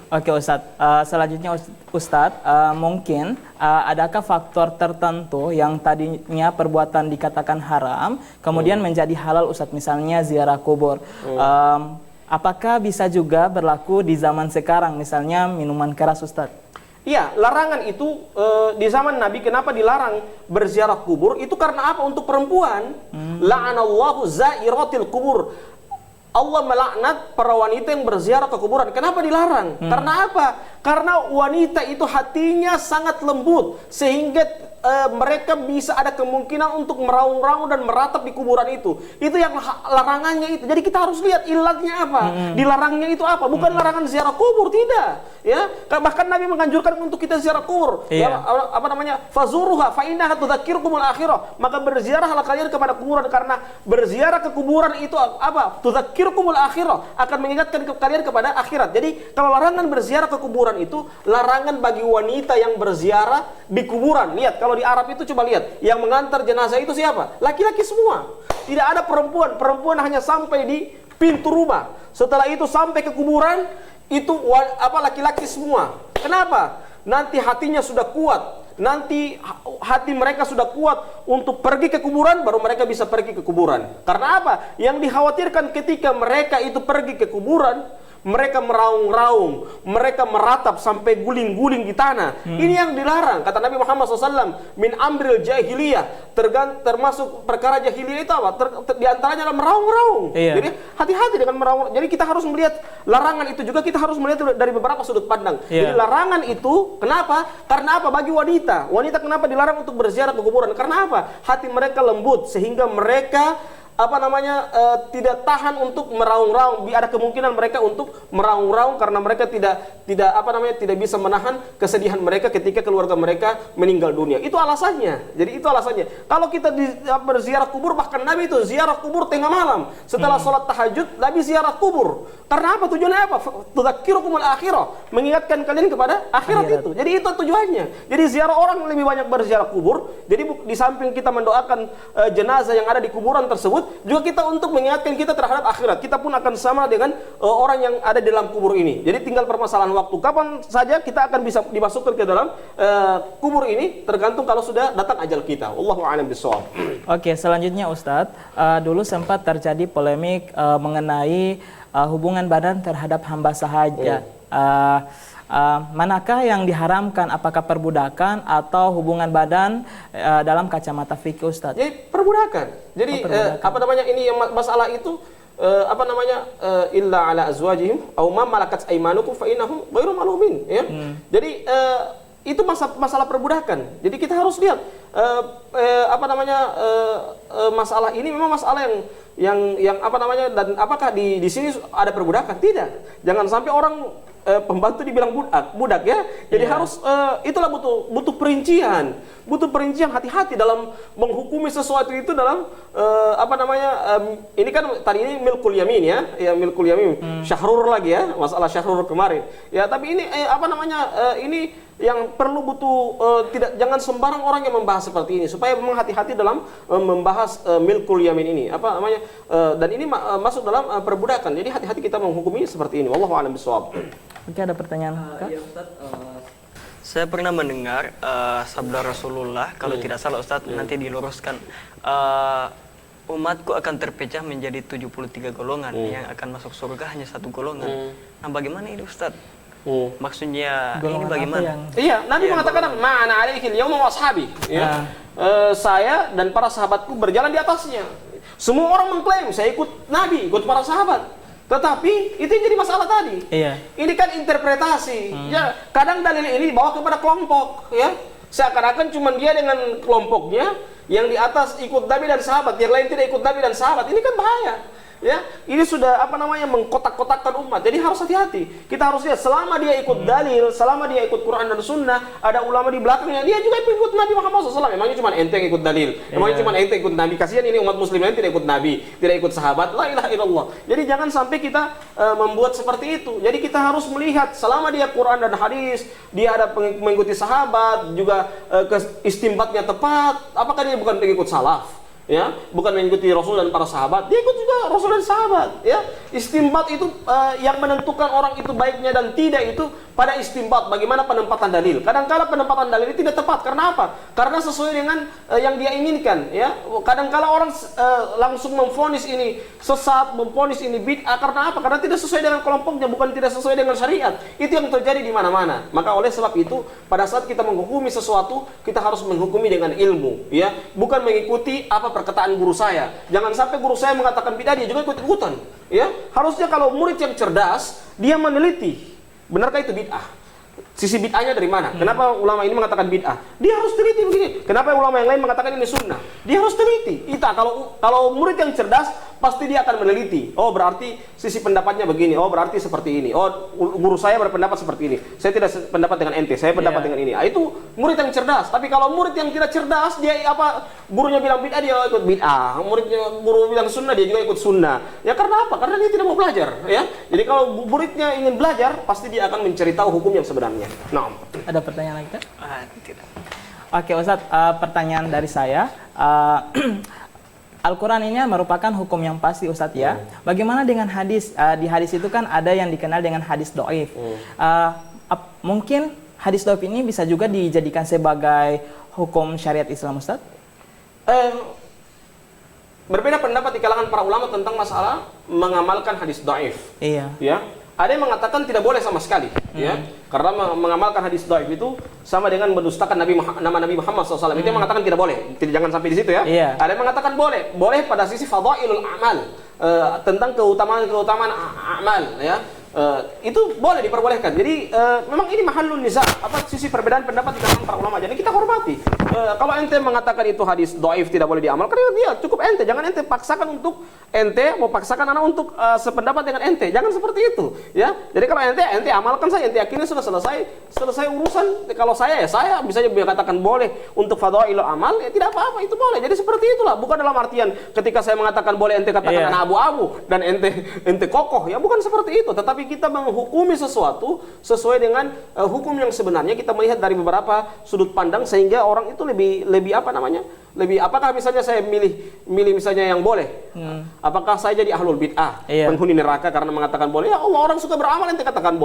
Oke Ustadz, selanjutnya Ustadz, mungkin adakah faktor tertentu yang tadinya perbuatan dikatakan haram, kemudian menjadi halal Ustadz, misalnya ziarah kubur. Apakah bisa juga berlaku di zaman sekarang, misalnya minuman keras Ustadz? Iya, larangan itu di zaman Nabi kenapa dilarang berziarah kubur? Itu karena apa? Untuk perempuan. La'anallahu zairatil kubur. Allah melaknat para wanita yang berziarah ke kuburan. Kenapa dilarang? Karena apa? Karena wanita itu hatinya sangat lembut, sehingga mereka bisa ada kemungkinan untuk meraung-raung dan meratap di kuburan itu. Itu yang larangannya itu. Jadi kita harus lihat ilatnya apa, dilarangnya itu apa. Bukan larangan ziarah kubur, tidak. Ya, bahkan Nabi menganjurkan untuk kita ziarah kubur. Ya, apa namanya? Fazuruha fa innaha tudzakirukumul akhirah. Maka berziarahlah kalian kepada kuburan, karena berziarah ke kuburan itu apa? Tudzakirukumul akhirah, akan mengingatkan kalian kepada akhirat. Jadi kalau larangan berziarah ke kuburan itu larangan bagi wanita yang berziarah di kuburan. Lihat, kalau di Arab itu coba lihat, yang mengantar jenazah itu siapa? Laki-laki semua. Tidak ada perempuan. Perempuan hanya sampai di pintu rumah. Setelah itu sampai ke kuburan itu laki-laki semua. Kenapa? Nanti hatinya sudah kuat. Nanti hati mereka sudah kuat untuk pergi ke kuburan, baru mereka bisa pergi ke kuburan. Karena apa? Yang dikhawatirkan ketika mereka itu pergi ke kuburan, mereka meraung-raung, mereka meratap sampai guling-guling di tanah. Ini yang dilarang. Kata Nabi Muhammad SAW, min amril jahiliyah, termasuk perkara jahiliyah itu apa? Di antaranya adalah meraung-raung. Jadi hati-hati dengan meraung. Jadi kita harus melihat larangan itu juga, kita harus melihat dari beberapa sudut pandang. Jadi larangan itu, kenapa? Karena apa? Bagi wanita. Wanita kenapa dilarang untuk berziarah ke kuburan? Karena apa? Hati mereka lembut, sehingga mereka tidak tahan untuk meraung-raung. Ada kemungkinan mereka untuk meraung-raung karena mereka tidak bisa menahan kesedihan mereka ketika keluarga mereka meninggal dunia. Itu alasannya. Jadi itu alasannya. Kalau kita berziarah kubur, bahkan Nabi itu ziarah kubur tengah malam. Setelah sholat tahajud, Nabi ziarah kubur. Karena apa? Tujuannya apa? Tudzakirukumul akhirah, mengingatkan kalian kepada akhirat itu. Jadi itu tujuannya. Jadi ziarah, orang lebih banyak berziarah kubur. Jadi di samping kita mendoakan jenazah yang ada di kuburan tersebut, juga kita untuk mengingatkan kita terhadap akhirat. Kita pun akan sama dengan orang yang ada di dalam kubur ini. Jadi tinggal permasalahan waktu. Kapan saja kita akan bisa dimasukkan ke dalam kubur ini, tergantung kalau sudah datang ajal kita. Wallahu a'lam bishawab. Oke, selanjutnya Ustadz, dulu sempat terjadi polemik mengenai hubungan badan terhadap hamba sahaja. Manakah yang diharamkan, apakah perbudakan atau hubungan badan dalam kacamata fikih, Ustadz? Jadi perbudakan. Jadi ini yang masalah itu illa ala azwajihim aw ma malakat aymanukum fa innahum ghairu malumin, ya. Jadi itu masalah perbudakan. Jadi kita harus lihat masalah ini memang masalah yang dan apakah di sini ada perbudakan? Tidak. Jangan sampai orang pembantu dibilang budak ya. Jadi harus itulah butuh perincian. Butuh perincian, hati-hati dalam menghukumi sesuatu itu dalam ini kan tadi ini milkul yamin ya milkul yamin. Syahrur lagi ya, masalah syahrur kemarin. Ya, tapi ini ini yang perlu jangan sembarang orang yang membahas seperti ini, supaya memang hati-hati dalam membahas milkul yamin ini. Dan ini masuk dalam perbudakan. Jadi hati-hati kita menghukumi seperti ini. Wallahu a'lam bishawab. Oke, ada pertanyaan? Ya Ustaz, saya pernah mendengar sabda Rasulullah, kalau tidak salah Ustaz, nanti diluruskan, umatku akan terpecah menjadi 73 golongan, yang akan masuk surga hanya satu golongan. Nah, bagaimana ini Ustaz? Maksudnya golongan ini bagaimana? Iya, Nabi mengatakan ma'ana alaihil yauma wa ashabi. Ya. Saya dan para sahabatku berjalan di atasnya. Semua orang mengklaim saya ikut Nabi, ikut para sahabat. Tetapi itu yang jadi masalah tadi. Iya. Ini kan interpretasi. Ya, kadang dalil ini dibawa kepada kelompok, ya. Seakan-akan cuma dia dengan kelompoknya yang di atas ikut Nabi dan sahabat, yang lain tidak ikut Nabi dan sahabat. Ini kan bahaya. Ya, ini sudah mengkotak-kotakkan umat. Jadi harus hati-hati. Kita harus lihat, selama dia ikut dalil, selama dia ikut Quran dan Sunnah, ada ulama di belakangnya, dia juga ikut Nabi Muhammad SAW. Emangnya cuma ente yang ikut dalil, emangnya cuma ente ikut Nabi. Kasihan ini umat muslim lain tidak ikut Nabi, tidak ikut sahabat. La ilaha illallah. Jadi jangan sampai kita membuat seperti itu. Jadi kita harus melihat, selama dia Quran dan hadis, dia ada mengikuti sahabat, juga istimbatnya tepat, apakah dia bukan pengikut salaf? Ya, bukan mengikuti Rasul dan para sahabat, dia ikut juga Rasul dan sahabat. Ya, istimbat itu yang menentukan orang itu baiknya dan tidak itu pada istimbat, bagaimana penempatan dalil. Kadang-kala penempatan dalil itu tidak tepat. Karena apa? Karena sesuai dengan yang dia inginkan. Ya, kadang-kala orang langsung memvonis ini sesat, memvonis ini bid'ah. Karena apa? Karena tidak sesuai dengan kelompoknya, bukan tidak sesuai dengan syariat. Itu yang terjadi di mana-mana. Maka oleh sebab itu, pada saat kita menghukumi sesuatu, kita harus menghukumi dengan ilmu. Ya, bukan mengikuti apa perkataan guru saya. Jangan sampai guru saya mengatakan bid'ah, dia juga ikut-ikutan. Ya, harusnya kalau murid yang cerdas, dia meneliti, benarkah itu bid'ah? Sisi bid'ahnya dari mana? Kenapa ulama ini mengatakan bid'ah? Dia harus teliti begini. Kenapa ulama yang lain mengatakan ini sunnah? Dia harus teliti. Kalau murid yang cerdas pasti dia akan meneliti. Oh, berarti sisi pendapatnya begini. Oh, berarti seperti ini. Oh, guru saya berpendapat seperti ini. Saya tidak pendapat dengan ente. Saya pendapat dengan ini. Itu murid yang cerdas. Tapi kalau murid yang tidak cerdas, dia gurunya bilang bid'ah, dia ikut bid'ah. Guru bilang sunnah, dia juga ikut sunnah. Ya karena apa? Karena dia tidak mau belajar, ya. Jadi kalau muridnya ingin belajar, pasti dia akan mencari tahu hukum yang sebenarnya. Nah, Ada pertanyaan lagi, Kak? Tidak. Oke, Ustadz, pertanyaan dari saya. Al-Quran ini merupakan hukum yang pasti, Ustadz, ya. Bagaimana dengan hadis? Di hadis itu kan ada yang dikenal dengan hadis do'if. Mungkin hadis do'if ini bisa juga dijadikan sebagai hukum syariat Islam, Ustadz? Berbeda pendapat di kalangan para ulama tentang masalah mengamalkan hadis do'if. Iya. Ya, ada yang mengatakan tidak boleh sama sekali, ya, karena mengamalkan hadis dhaif itu sama dengan mendustakan nama Nabi Muhammad SAW. Itu yang mengatakan tidak boleh, jangan sampai di situ ya. Iya. Ada yang mengatakan boleh pada sisi fadailul amal, tentang keutamaan amal, ya. Itu boleh diperbolehkan. Jadi memang ini mahallun niza, sisi perbedaan pendapat di kalangan para ulama. Jadi kita hormati. Kalau ente mengatakan itu hadis dhaif tidak boleh diamalkan, ya dia cukup ente. Jangan ente paksakan untuk ente mau paksakan anak untuk sependapat dengan ente. Jangan seperti itu, ya. Jadi kalau ente amalkan saja, ente yakini sudah selesai urusan. Kalau saya bisa katakan boleh untuk fadailul amal, ya tidak apa-apa, itu boleh. Jadi seperti itulah. Bukan dalam artian ketika saya mengatakan boleh ente katakan abu-abu dan ente kokoh, ya bukan seperti itu. Tetapi kita menghukumi sesuatu sesuai dengan hukum yang sebenarnya, kita melihat dari beberapa sudut pandang sehingga orang itu lebih apakah misalnya saya milih misalnya yang boleh, apakah saya jadi ahlul bid'ah, penghuni neraka karena mengatakan boleh? Ya Allah, orang suka beramal ente katakan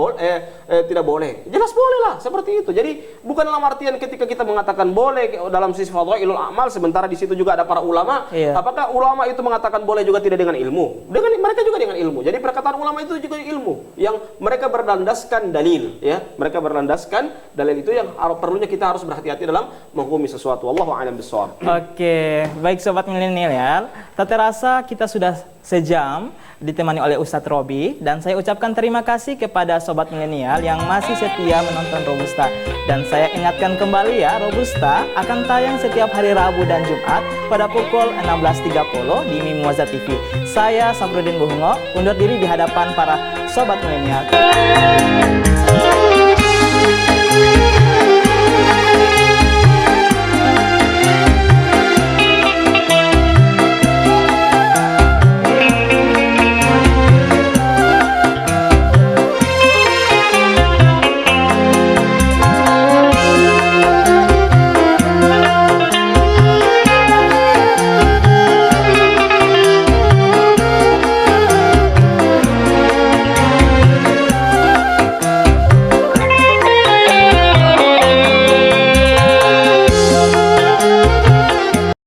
tidak boleh, jelas boleh lah, seperti itu. Jadi bukan dalam artian ketika kita mengatakan boleh dalam sisi fadhailul amal, sementara di situ juga ada para ulama, apakah ulama itu mengatakan boleh juga tidak dengan ilmu? Mereka juga dengan ilmu. Jadi perkataan ulama itu juga ilmu yang mereka berlandaskan dalil, ya. Mereka berlandaskan dalil, itu yang perlunya kita harus berhati-hati dalam menghukumi sesuatu. Wallahu a'lam bishawab. Oke, baik sobat milenial, tak terasa kita sudah sejam ditemani oleh Ustadz Robi, dan saya ucapkan terima kasih kepada sobat milenial yang masih setia menonton Robusta. Dan saya ingatkan kembali ya, Robusta akan tayang setiap hari Rabu dan Jumat pada pukul 16.30 di Mimoza TV. Saya Samrudin Buhungo undur diri di hadapan para sobat milenial.